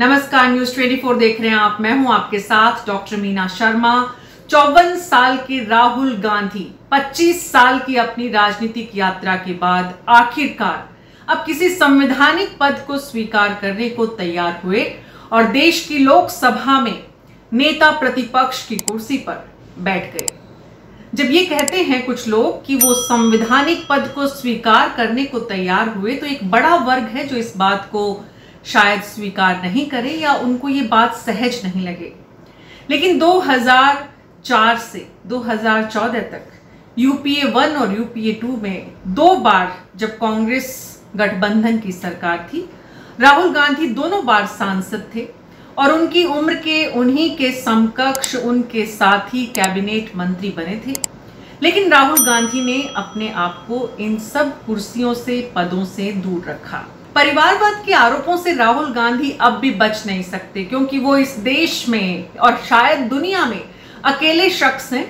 नमस्कार, न्यूज 24 देख रहे हैं आप। मैं हूं आपके साथ डॉक्टर मीना शर्मा। 54 साल के राहुल गांधी 25 साल की अपनी राजनीतिक यात्रा के बाद आखिरकार अब किसी संवैधानिक पद को स्वीकार करने को तैयार हुए और देश की लोकसभा में नेता प्रतिपक्ष की कुर्सी पर बैठ गए। जब ये कहते हैं कुछ लोग कि वो संवैधानिक पद को स्वीकार करने को तैयार हुए, तो एक बड़ा वर्ग है जो इस बात को शायद स्वीकार नहीं करे या उनको ये बात सहज नहीं लगे। लेकिन 2004 से 2014 तक यूपीए 1 और यूपीए 2 में 2 बार जब कांग्रेस गठबंधन की सरकार थी, राहुल गांधी दोनों बार सांसद थे और उनकी उम्र के उन्हीं के समकक्ष उनके साथी कैबिनेट मंत्री बने थे। लेकिन राहुल गांधी ने अपने आप को इन सब कुर्सियों से, पदों से दूर रखा। परिवारवाद के आरोपों से राहुल गांधी अब भी बच नहीं सकते, क्योंकि वो इस देश में और शायद दुनिया में अकेले शख्स हैं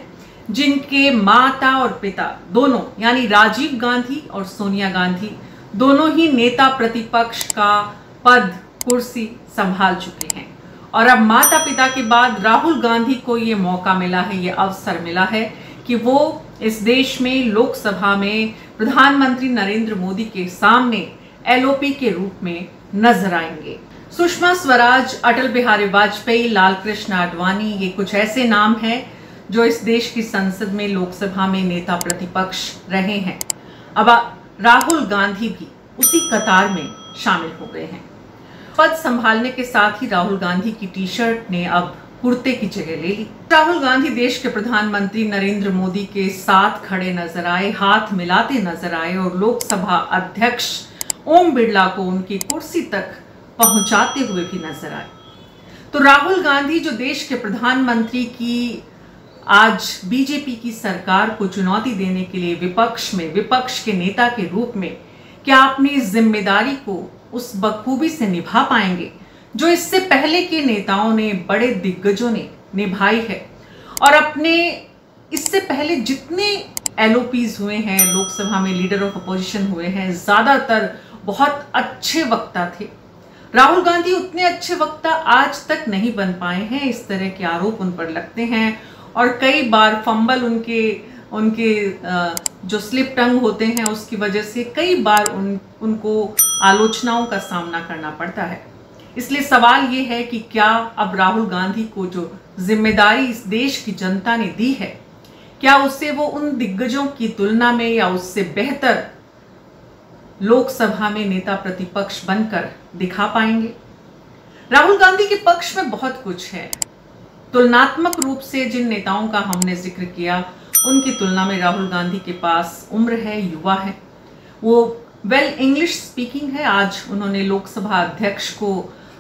जिनके माता और पिता दोनों, यानी राजीव गांधी और सोनिया गांधी, दोनों ही नेता प्रतिपक्ष का पद, कुर्सी संभाल चुके हैं। और अब माता पिता के बाद राहुल गांधी को ये मौका मिला है, ये अवसर मिला है कि वो इस देश में लोकसभा में प्रधानमंत्री नरेंद्र मोदी के सामने एलओपी के रूप में नजर आएंगे। सुषमा स्वराज, अटल बिहारी वाजपेयी, लाल कृष्ण आडवाणी, ये कुछ ऐसे नाम हैं जो इस देश की संसद में, लोकसभा में नेता प्रतिपक्ष रहे हैं। अब राहुल गांधी भी उसी कतार में शामिल हो गए हैं। पद संभालने के साथ ही राहुल गांधी की टी शर्ट ने अब कुर्ते की जगह ले ली। राहुल गांधी देश के प्रधानमंत्री नरेंद्र मोदी के साथ खड़े नजर आए, हाथ मिलाते नजर आए और लोकसभा अध्यक्ष ओम बिरला को उनकी कुर्सी तक पहुंचाते हुए भी नजर आए। तो राहुल गांधी जो देश के प्रधानमंत्री की आज बीजेपी की सरकार को चुनौती देने के लिए विपक्ष के नेता के रूप में क्या अपनी जिम्मेदारी को उस बखूबी से निभा पाएंगे जो इससे पहले के नेताओं ने, बड़े दिग्गजों ने निभाई है। और अपने इससे पहले जितने एलओपीज हुए हैं, लोकसभा में लीडर ऑफ अपोजिशन हुए हैं, ज्यादातर बहुत अच्छे वक्ता थे। राहुल गांधी उतने अच्छे वक्ता आज तक नहीं बन पाए हैं। इस तरह के आरोप उन पर लगते हैं और कई बार फंबल, उनके जो स्लिप टंग होते हैं, उसकी वजह से कई बार उनको आलोचनाओं का सामना करना पड़ता है। इसलिए सवाल ये है कि क्या अब राहुल गांधी को जो जिम्मेदारी इस देश की जनता ने दी है, क्या उससे वो उन दिग्गजों की तुलना में या उससे बेहतर लोकसभा में नेता प्रतिपक्ष बनकर दिखा पाएंगे? राहुल गांधी के पक्ष में बहुत कुछ है। तुलनात्मक रूप से जिन नेताओं का हमने जिक्र किया, उनकी तुलना में राहुल गांधी के पास उम्र है, युवा है, वो वेल इंग्लिश स्पीकिंग है। आज उन्होंने लोकसभा अध्यक्ष को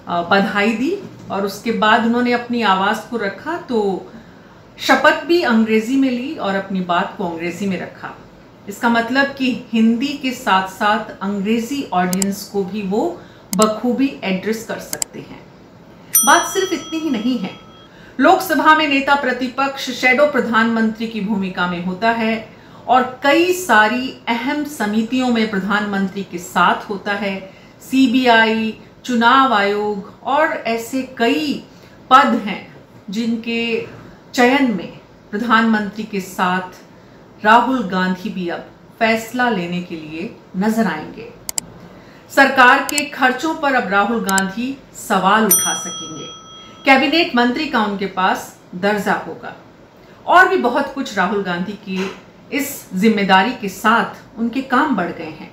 बधाई दी और उसके बाद उन्होंने अपनी आवाज को रखा, तो शपथ भी अंग्रेजी में ली और अपनी बात को अंग्रेजी में रखा। इसका मतलब कि हिंदी के साथ साथ अंग्रेजी ऑडियंस को भी वो बखूबी एड्रेस कर सकते हैं। बात सिर्फ इतनी ही नहीं है। लोकसभा में नेता प्रतिपक्ष शैडो प्रधानमंत्री की भूमिका में होता है और कई सारी अहम समितियों में प्रधानमंत्री के साथ होता है। सीबीआई, चुनाव आयोग और ऐसे कई पद हैं जिनके चयन में प्रधानमंत्री के साथ राहुल गांधी भी अब फैसला लेने के लिए नजर आएंगे। सरकार के खर्चों पर अब राहुल गांधी सवाल उठा सकेंगे। कैबिनेट मंत्री का उनके पास दर्जा होगा और भी बहुत कुछ। राहुल गांधी की इस जिम्मेदारी के साथ उनके काम बढ़ गए हैं।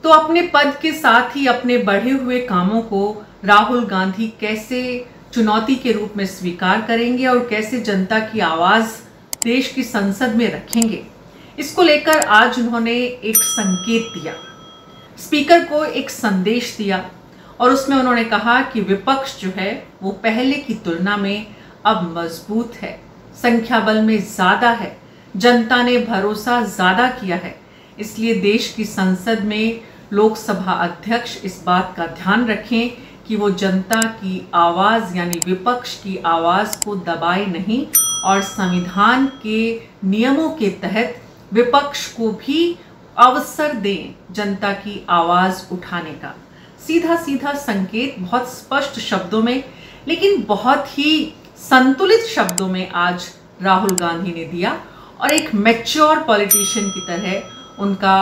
तो अपने पद के साथ ही अपने बढ़े हुए कामों को राहुल गांधी कैसे चुनौती के रूप में स्वीकार करेंगे और कैसे जनता की आवाज देश की संसद में रखेंगे, इसको लेकर आज उन्होंने एक संकेत दिया, स्पीकर को एक संदेश दिया और उसमें उन्होंने कहा कि विपक्ष जो है वो पहले की तुलना में अब मजबूत है, संख्या बल में ज्यादा है, जनता ने भरोसा ज्यादा किया है। इसलिए देश की संसद में लोकसभा अध्यक्ष इस बात का ध्यान रखें कि वो जनता की आवाज यानी विपक्ष की आवाज को दबाए नहीं और संविधान के नियमों के तहत विपक्ष को भी अवसर दें जनता की आवाज उठाने का। सीधा सीधा संकेत बहुत स्पष्ट शब्दों में, लेकिन बहुत ही संतुलित शब्दों में आज राहुल गांधी ने दिया और एक मैच्योर पॉलिटिशियन की तरह उनका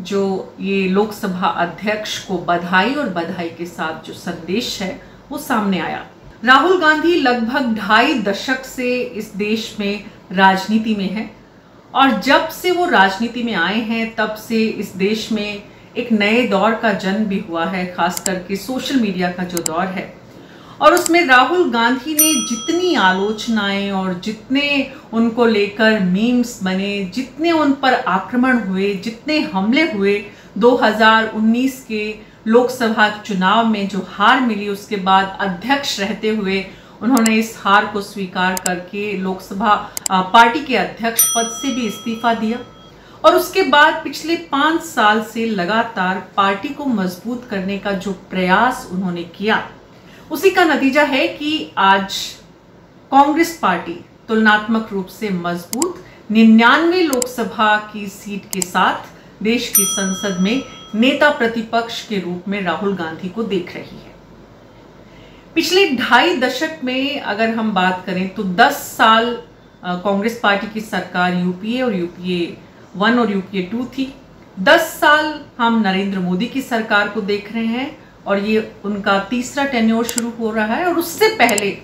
जो ये लोकसभा अध्यक्ष को बधाई और बधाई के साथ जो संदेश है वो सामने आया। राहुल गांधी लगभग 2.5 दशक से इस देश में राजनीति में है और जब से वो राजनीति में आए हैं तब से इस देश में एक नए दौर का जन्म भी हुआ है, खास करके सोशल मीडिया का जो दौर है। और उसमें राहुल गांधी ने जितनी आलोचनाएं और जितने उनको लेकर मीम्स बने, जितने उन पर आक्रमण हुए, जितने हमले हुए, 2019 के लोकसभा चुनाव में जो हार मिली उसके बाद अध्यक्ष रहते हुए उन्होंने इस हार को स्वीकार करके लोकसभा पार्टी के अध्यक्ष पद से भी इस्तीफा दिया और उसके बाद पिछले 5 साल से लगातार पार्टी को मजबूत करने का जो प्रयास उन्होंने किया, उसी का नतीजा है कि आज कांग्रेस पार्टी तुलनात्मक रूप से मजबूत 99 लोकसभा की सीट के साथ देश की संसद में नेता प्रतिपक्ष के रूप में राहुल गांधी को देख रही है। पिछले 2.5 दशक में अगर हम बात करें तो 10 साल कांग्रेस पार्टी की सरकार यूपीए और यूपीए 1 और यूपीए 2 थी। 10 साल हम नरेंद्र मोदी की सरकार को देख रहे हैं और ये उनका तीसरा टेन्योर शुरू हो रहा है। और उससे पहले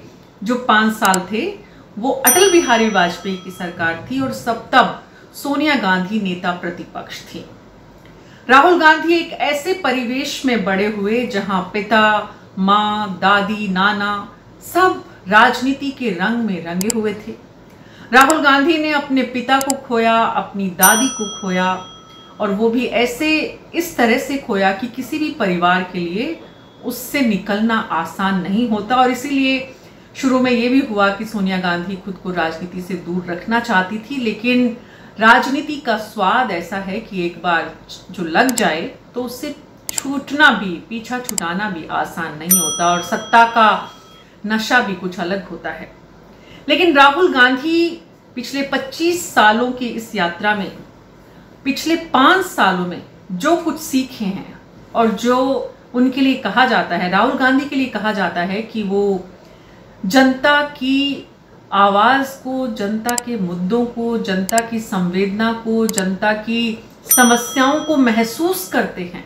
जो 5 साल थे वो अटल बिहारी वाजपेयी की सरकार थी और तब सोनिया गांधी नेता प्रतिपक्ष थी। राहुल गांधी एक ऐसे परिवेश में बड़े हुए जहां पिता, माँ, दादी, नाना सब राजनीति के रंग में रंगे हुए थे। राहुल गांधी ने अपने पिता को खोया, अपनी दादी को खोया और वो भी इस तरह से खोया कि किसी भी परिवार के लिए उससे निकलना आसान नहीं होता। और इसीलिए शुरू में ये भी हुआ कि सोनिया गांधी खुद को राजनीति से दूर रखना चाहती थी, लेकिन राजनीति का स्वाद ऐसा है कि एक बार जो लग जाए तो उससे छूटना भी, पीछा छुटाना भी आसान नहीं होता और सत्ता का नशा भी कुछ अलग होता है। लेकिन राहुल गांधी पिछले 25 सालों की इस यात्रा में, पिछले 5 सालों में जो कुछ सीखे हैं और जो उनके लिए कहा जाता है, राहुल गांधी के लिए कहा जाता है कि वो जनता की आवाज को, जनता के मुद्दों को, जनता की संवेदना को, जनता की समस्याओं को महसूस करते हैं,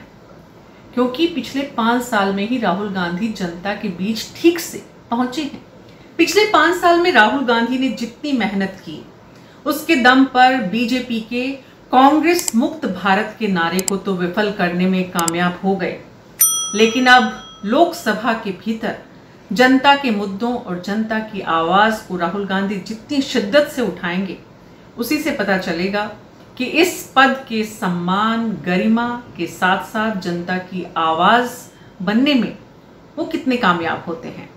क्योंकि पिछले 5 साल में ही राहुल गांधी जनता के बीच ठीक से पहुंचे हैं। पिछले 5 साल में राहुल गांधी ने जितनी मेहनत की उसके दम पर बीजेपी के कांग्रेस मुक्त भारत के नारे को तो विफल करने में कामयाब हो गए, लेकिन अब लोकसभा के भीतर जनता के मुद्दों और जनता की आवाज को राहुल गांधी जितनी शिद्दत से उठाएंगे, उसी से पता चलेगा कि इस पद के सम्मान, गरिमा के साथ साथ जनता की आवाज बनने में वो कितने कामयाब होते हैं।